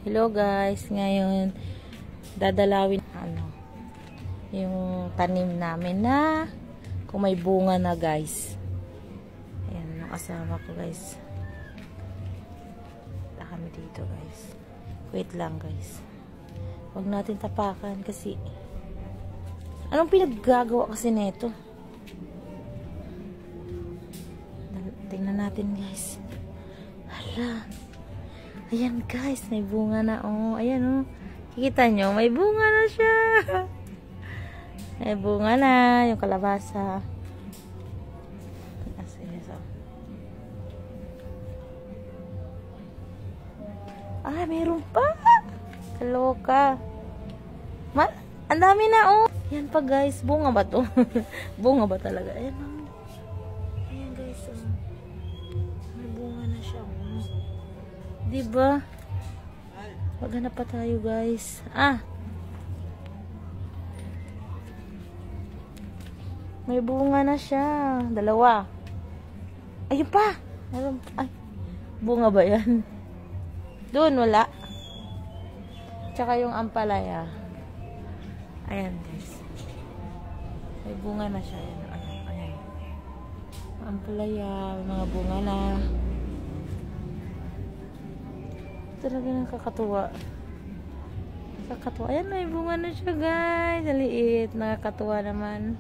Hello guys, ngayon dadalawin yung tanim namin na kung may bunga na guys. Ayan, nakasama ko guys. Punta kami dito guys. Wait lang guys. Huwag natin tapakan kasi anong pinaggagawa kasi nito? Tingnan natin guys. Hala. Ayan guys, may bunga na. Oh, ayan oh. Kikita nyo, may bunga na siya. May bunga na yung kalabasa. Ah, meron pa. Kaloka. Ang dami na oh. Yan pa guys, bunga ba to? Bunga ba talaga? Ayan oh. Ayan guys oh. May bunga na siya oh. Diba? Maghanap pa tayo guys. May bunga na siya. Dalawa. Ayun pa. Ay, bunga ba yan? Doon wala. Tsaka yung ampalaya. Ayan guys. May bunga na siya. Ayan. Ampalaya. May mga bunga na. Talaga nakakatuwa. Nakakatuwa. Ayan, may bunga na siya guys. Aliit. Nakakatuwa naman.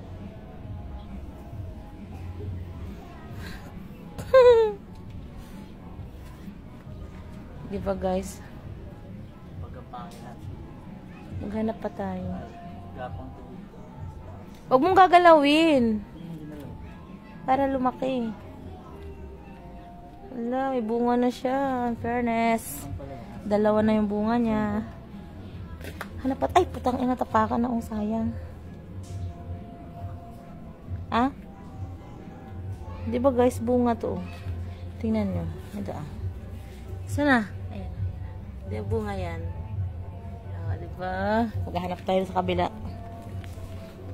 Diba guys? Maghanap pa tayo. Huwag mong gagalawin. Para lumaki. Wala, may bunga na siya. In fairness. Dalawa na yung bunga niya. Hanapat. Ay, putang ina, tapakan na. Sayang. Di ba guys, bunga to. Tingnan nyo. Ito Sana? Ayan. Di ba bunga yan? Di ba? Maghanap tayo sa kabila.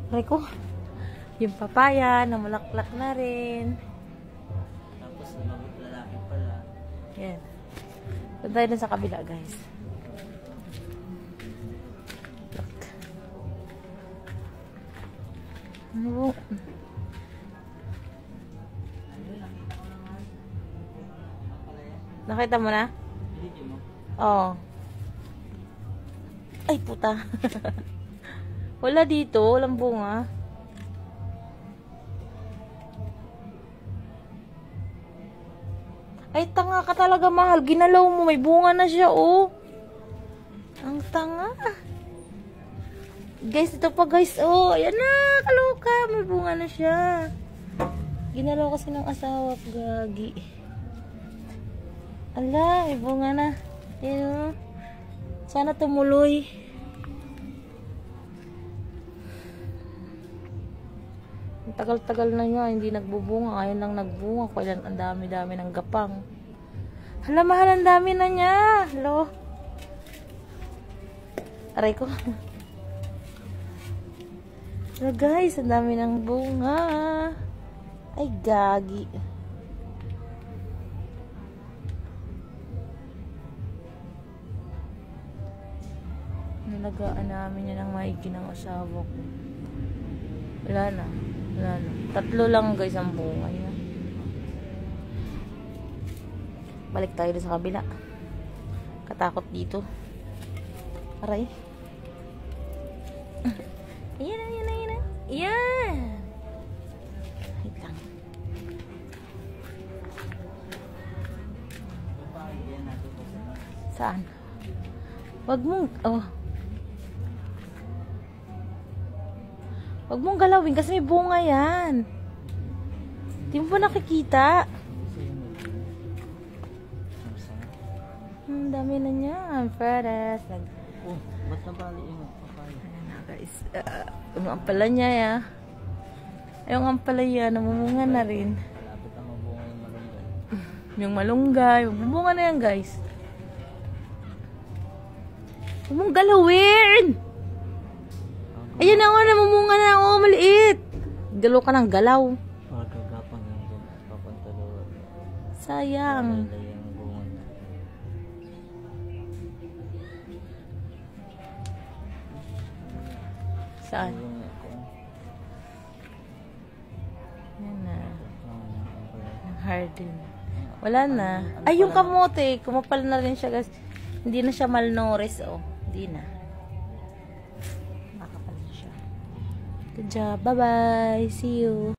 Aray ko. Yung papaya, namulaklak na rin. Yan. Punta tayo dun sa kabila, guys. Look. Ano? Nakita mo na? Oo. Ay, puta. Wala dito. Walang bunga. Ay, tanga ka talaga, mahal. Ginalaw mo. May bunga na siya, oh. Ang tanga. Guys, ito pa, guys. Oh, ayan na. Kaloka. May bunga na siya. Ginalaw kasi ng asawa. Gagi. Ala, may bunga na. Ayan, oh. Sana tumuloy. Ang tagal-tagal na niya, hindi nagbubunga. Ngayon lang nagbunga. Kaya ang dami-dami ng gapang. Hala, mahal, ang dami na niya. Hello. Aray ko. Hala guys, ang dami ng bunga. Ay, gagi. Nalagaan namin yan ng maigi ng asawa ko. Wala na. Wala na. 3 lang guys ang bunga niya. Balik tayo sa kabila. Katakot dito. Aray. Ayan, ayan, ayan. Ayan. Wait lang. Saan? Wag mong, Wag mong galawin kasi may bunga yan. Di mo ba nakikita? Dami na niya. Paras. Ba't nabali yung papaya? Ayan na guys. Yung ampala niya ya. Yung ampala yan, namumunga na rin. Malapit na mabunga yung malunggay. Yung malunggay. Mamunga na yan guys. Huwag mong galawin! Ayan na nga, namumunga na ako, maliit. Galaw ka ng galaw. Magagapang yung papantalo. Sayang. Lalay yung bunga. Saan? Yung, Yan na. Yung harden. ano Wala na. Ay, yung kamote. Kumapal na rin siya, guys. Hindi na siya malnourished, oh. Hindi na. Makapal na siya. Good job. Bye-bye. See you.